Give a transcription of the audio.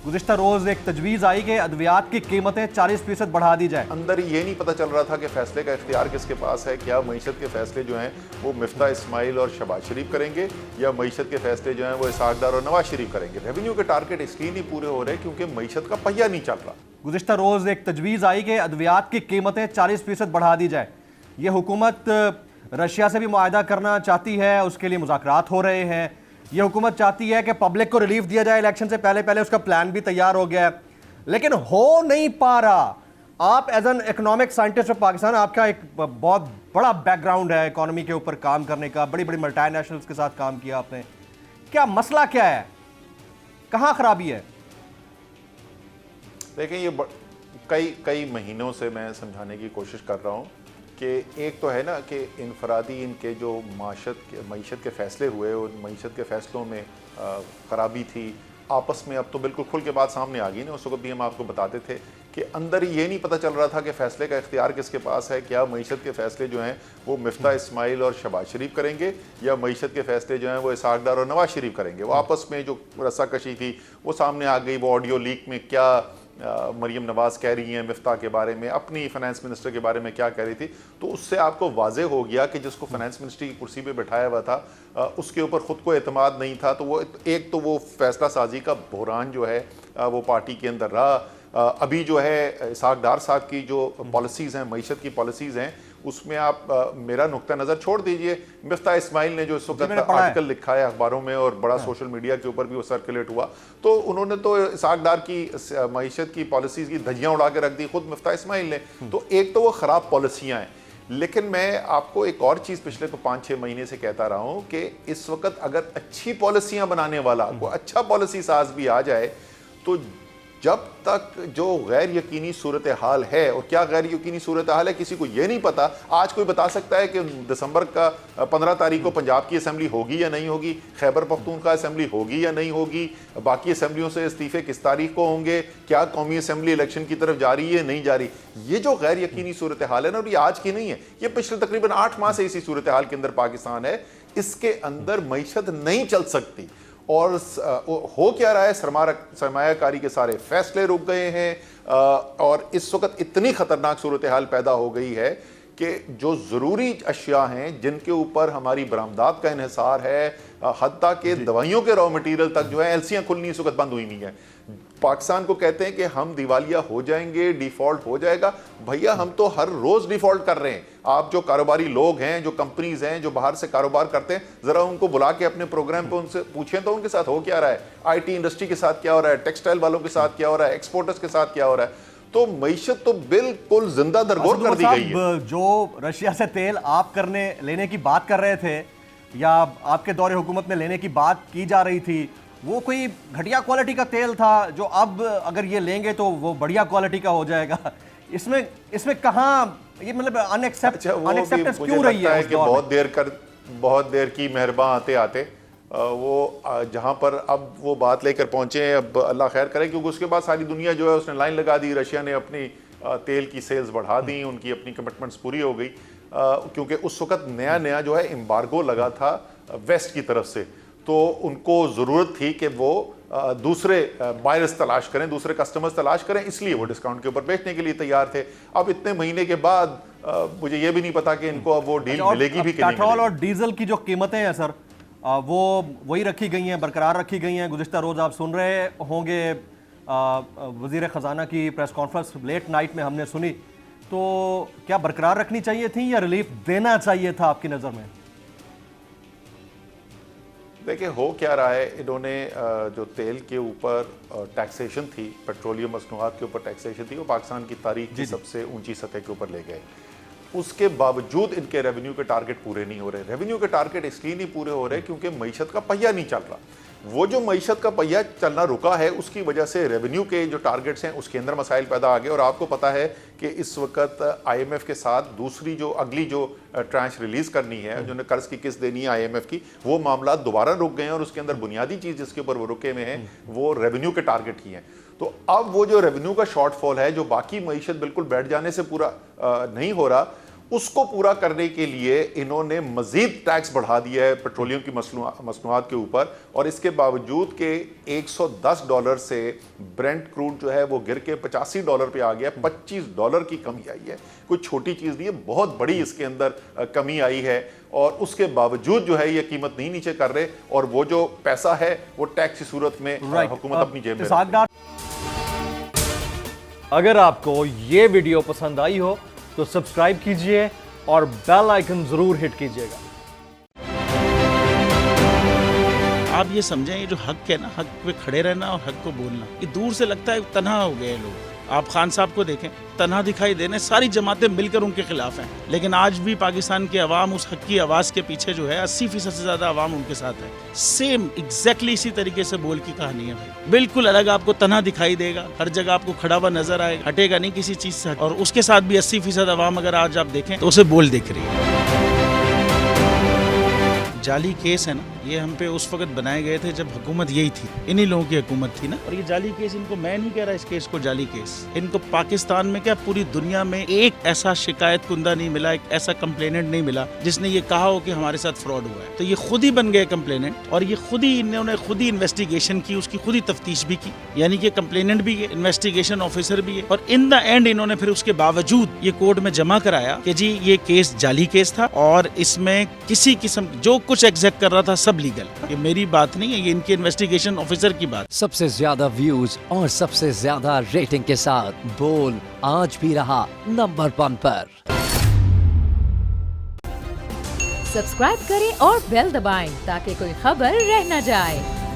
गुज़िश्ता रोज एक तजवीज़ आई कि अद्वियात की कीमतें 40% बढ़ा दी जाए। अंदर ये नहीं पता चल रहा था कि फैसले का इख्तियार किसके पास है। क्या मईशत के फैसले जो हैं वो मिफ्ता इस्माइल और शहबाज शरीफ करेंगे, या मईशत के फैसले जो हैं वो इसहाक डार और नवाज शरीफ करेंगे। रेवेन्यू के टारगेट इसलिए नहीं पूरे हो रहे क्योंकि मईशत का पहिया नहीं चल रहा। गुज़िश्ता रोज एक तजवीज़ आई कि अद्वियात की कीमतें 40% बढ़ा दी जाए। ये हुकूमत रशिया से भी मुआहदा करना चाहती है, उसके लिए मुज़ाकरात हो रहे हैं। ये हुकूमत चाहती है कि पब्लिक को रिलीफ दिया जाए इलेक्शन से पहले पहले, उसका प्लान भी तैयार हो गया है, लेकिन हो नहीं पा रहा। आप as an economic scientist of Pakistan, आपका एक बहुत बड़ा बैकग्राउंड है इकोनॉमी के ऊपर काम करने का, बड़ी बड़ी मल्टीनेशनल्स के साथ काम किया आपने। क्या मसला क्या है, कहाँ खराबी है? देखें, ये कई महीनों से मैं समझाने की कोशिश कर रहा हूँ कि एक तो है ना कि इनफरादी इनके जो मईशत के फ़ैसले हुए, उन मईशत के फ़ैसलों में ख़राबी थी आपस में। अब तो बिल्कुल खुल के बात सामने आ गई ना। उस वक्त भी हम आपको बताते थे कि अंदर ये नहीं पता चल रहा था कि फ़ैसले का इख्तियार किसके पास है। क्या मईशत के फ़ैसले जो हैं वो मिफ्ता इस्माइल और शहबाज शरीफ करेंगे, या मईशत के फ़ैसले जो हैं वो इसहाक डार और नवाज शरीफ करेंगे। वो आपस में जो रस्साकशी थी वो सामने आ गई। वो ऑडियो लीक में क्या मरीम नवाज कह रही हैं मिफ्ता के बारे में, अपनी फाइनेंस मिनिस्टर के बारे में क्या कह रही थी, तो उससे आपको वाजे हो गया कि जिसको फाइनेंस मिनिस्ट्री की कुर्सी पे बैठाया हुआ था उसके ऊपर ख़ुद को एतमाद नहीं था। तो वो एक तो वो फैसला साजी का बहरान जो है वो पार्टी के अंदर रहा। अभी जो है इसहाक डार साहब की जो पॉलिसीज़ हैं, मईशत की पॉलिसीज़ हैं, उसमें आप मेरा नुक्ता नज़र छोड़ दीजिए। मिफ्ता इस्माइल ने जो इस वक्त आर्टिकल लिखा है अखबारों में और बड़ा सोशल मीडिया के ऊपर भी वो सर्कुलेट हुआ, तो उन्होंने तो इसहाक डार की मईशत की पॉलिसीज़ की धज्जियाँ उड़ा के रख दी खुद मिफ्ता इस्माइल ने। तो एक तो वो ख़राब पॉलिसियाँ हैं, लेकिन मैं आपको एक और चीज़ पिछले 5-6 महीने से कहता रहा हूँ कि इस वक्त अगर अच्छी पॉलिसियाँ बनाने वाला कोई अच्छा पॉलिसी साज भी आ जाए, तो जब तक जो गैर यकीनी सूरत हाल है, और क्या गैर यकीनी सूरत हाल है किसी को ये नहीं पता। आज कोई बता सकता है कि दिसंबर का 15 तारीख को पंजाब की असेंबली होगी या नहीं होगी, खैबर पख्तूनख्वा असेंबली होगी या नहीं होगी, बाकी असेंबलियों से इस्तीफे किस तारीख को होंगे, क्या कौमी असेंबली इलेक्शन की तरफ जा रही है नहीं जा रही। ये जो गैर यकीनी सूरत हाल है ना, और ये आज की नहीं है, ये पिछले तकरीबन 8 माह से इसी सूरत हाल के अंदर पाकिस्तान है। इसके अंदर मईशत नहीं चल सकती। और हो क्या रहा है, सरमायाकारी के सारे फैसले रुक गए हैं और इस वक्त इतनी खतरनाक सूरत हाल पैदा हो गई है कि जो ज़रूरी अशिया हैं जिनके ऊपर हमारी बरामदात का इन्हिसार है, हत्ता के दवाइयों के रॉ मटीरियल तक जो है एलसियाँ खुलनी इस वक्त बंद हुई नहीं है। पाकिस्तान को कहते हैं कि हम दिवालिया हो जाएंगे, डिफॉल्ट हो जाएगा। भैया हम तो हर रोज डिफॉल्ट कर रहे हैं। आप जो कारोबारी लोग हैं, जो कंपनीज हैं, जो बाहर से कारोबार करते हैं, जरा उनको बुला के अपने प्रोग्राम पे उनसे पूछें तो उनके साथ हो क्या रहा है। आईटी इंडस्ट्री के साथ क्या हो रहा है, टेक्सटाइल वालों के साथ क्या हो रहा है, एक्सपोर्टर्स के साथ क्या हो रहा है। तो मईशत तो बिल्कुल जिंदा दरगोर कर दी गई है। जो रशिया से तेल आप लेने की बात कर रहे थे, या आपके दौरे हुकूमत में लेने की बात की जा रही थी, वो कोई घटिया क्वालिटी का तेल था जो अब अगर ये लेंगे तो वो बढ़िया क्वालिटी का हो जाएगा। इसमें कहाँ ये मतलब अनएक्सेप्टेंस क्यों रही है? कि बहुत देर की मेहरबान आते आते वो जहाँ पर अब वो बात लेकर पहुंचे हैं, अब अल्लाह खैर करे, क्योंकि उसके बाद सारी दुनिया जो है उसने लाइन लगा दी। रशिया ने अपनी तेल की सेल्स बढ़ा दी, उनकी अपनी कमिटमेंट्स पूरी हो गई, क्योंकि उस वक्त नया जो है एम्बार्गो लगा था वेस्ट की तरफ से। तो उनको ज़रूरत थी कि वो दूसरे बायर्स तलाश करें, दूसरे कस्टमर्स तलाश करें, इसलिए वो डिस्काउंट के ऊपर बेचने के लिए तैयार थे। अब इतने महीने के बाद मुझे ये भी नहीं पता कि इनको अब वो डील मिलेगी भी कि नहीं। पेट्रोल और डीजल की जो कीमतें हैं सर, वो वही रखी गई हैं, बरकरार रखी गई हैं। गुज़िश्ता रोज़ आप सुन रहे होंगे वज़ीर ख़जाना की प्रेस कॉन्फ्रेंस लेट नाइट में हमने सुनी, तो क्या बरकरार रखनी चाहिए थी या रिलीफ देना चाहिए था आपकी नज़र में? देखिए हो क्या रहा है, इन्होंने जो तेल के ऊपर टैक्सेशन थी, पेट्रोलियम मसनूआत के ऊपर टैक्सेशन थी, वो पाकिस्तान की तारीख की सबसे ऊंची सतह के ऊपर ले गए। उसके बावजूद इनके रेवेन्यू के टारगेट पूरे नहीं हो रहे। रेवेन्यू के टारगेट इसलिए नहीं पूरे हो रहे क्योंकि मईशत का पहिया नहीं चल रहा। वो जो मईशत का पहिया चलना रुका है, उसकी वजह से रेवेन्यू के जो टारगेट्स हैं उसके अंदर मसाइल पैदा आ गए। और आपको पता है कि इस वक्त IMF के साथ दूसरी जो अगली जो ट्रांच रिलीज़ करनी है, जो कर्ज की किस्त देनी है IMF की, वो मामला दोबारा रुक गए हैं। और उसके अंदर बुनियादी चीज़ जिसके ऊपर वो रुके हुए हैं वो रेवेन्यू के टारगेट ही हैं। तो अब वो जो रेवेन्यू का शॉर्टफॉल है, जो बाकी मईशत बिल्कुल बैठ जाने से पूरा नहीं हो रहा, उसको पूरा करने के लिए इन्होंने मजीद टैक्स बढ़ा दिया है पेट्रोलियम की मसनूआत के ऊपर, और इसके बावजूद के $110 से ब्रेंट क्रूड जो है वो गिर के $85 पे आ गया। $25 की कमी आई है। कोई छोटी चीज़ नहीं है, बहुत बड़ी इसके अंदर कमी आई है, और उसके बावजूद जो है ये कीमत नहीं नीचे कर रहे, और वो जो पैसा है वो टैक्स की सूरत में हुकूमत अपनी जेब में रखती है। अगर आपको ये वीडियो पसंद आई हो तो सब्सक्राइब कीजिए और बेल आइकन जरूर हिट कीजिएगा। आप ये समझें, ये जो हक है ना, हक पे खड़े रहना और हक को बोलना, ये दूर से लगता है तन्हा हो गए लोग। आप खान साहब को देखें, तन्हा दिखाई देने, सारी जमातें मिलकर उनके खिलाफ हैं, लेकिन आज भी पाकिस्तान की आवाम उस हक की आवाज़ के पीछे जो है 80% से ज़्यादा आवाम उनके साथ है। सेम एग्जैक्टली इसी तरीके से बोल की कहानी है भाई, बिल्कुल अलग आपको तन्हा दिखाई देगा, हर जगह आपको खड़ा हुआ नजर आएगा, हटेगा नहीं किसी चीज़ से, और उसके साथ भी 80% आवाम अगर आज आप देखें तो उसे बोल दिख रही है। जाली केस है ना, ये हम पे उस वक्त बनाए गए थे जब हुकूमत यही थी, इन्हीं लोगों की हुकूमत थी ना। और ये जाली केस, इनको मैं नहीं कह रहा इस केस को जाली केस, इनको पाकिस्तान में क्या पूरी दुनिया में एक ऐसा शिकायत कुंदा नहीं मिला, एक ऐसा कंप्लेनेंट नहीं मिला जिसने ये कहा हो कि हमारे साथ फ्रॉड हुआ है। तो ये खुद ही बन गए कंप्लेनेंट, और ये खुद ही इन्होंने खुद ही इन्वेस्टिगेशन की, उसकी खुद ही तफ्तीश भी की, यानी कि कंप्लेनेंट भी है, इन्वेस्टिगेशन ऑफिसर भी है, और इन द एंड इन्होंने फिर उसके बावजूद ये कोर्ट में जमा कराया कि जी ये केस जाली केस था, और इसमें किसी किस्म जो कुछ एग्जैक्ट कर रहा था सब लीगल। ये मेरी बात नहीं है, ये इनके इन्वेस्टिगेशन ऑफिसर की बात। सबसे ज्यादा व्यूज और सबसे ज्यादा रेटिंग के साथ बोल आज भी रहा नंबर 1 पर। सब्सक्राइब करें और बेल दबाएं ताकि कोई खबर रह न जाए।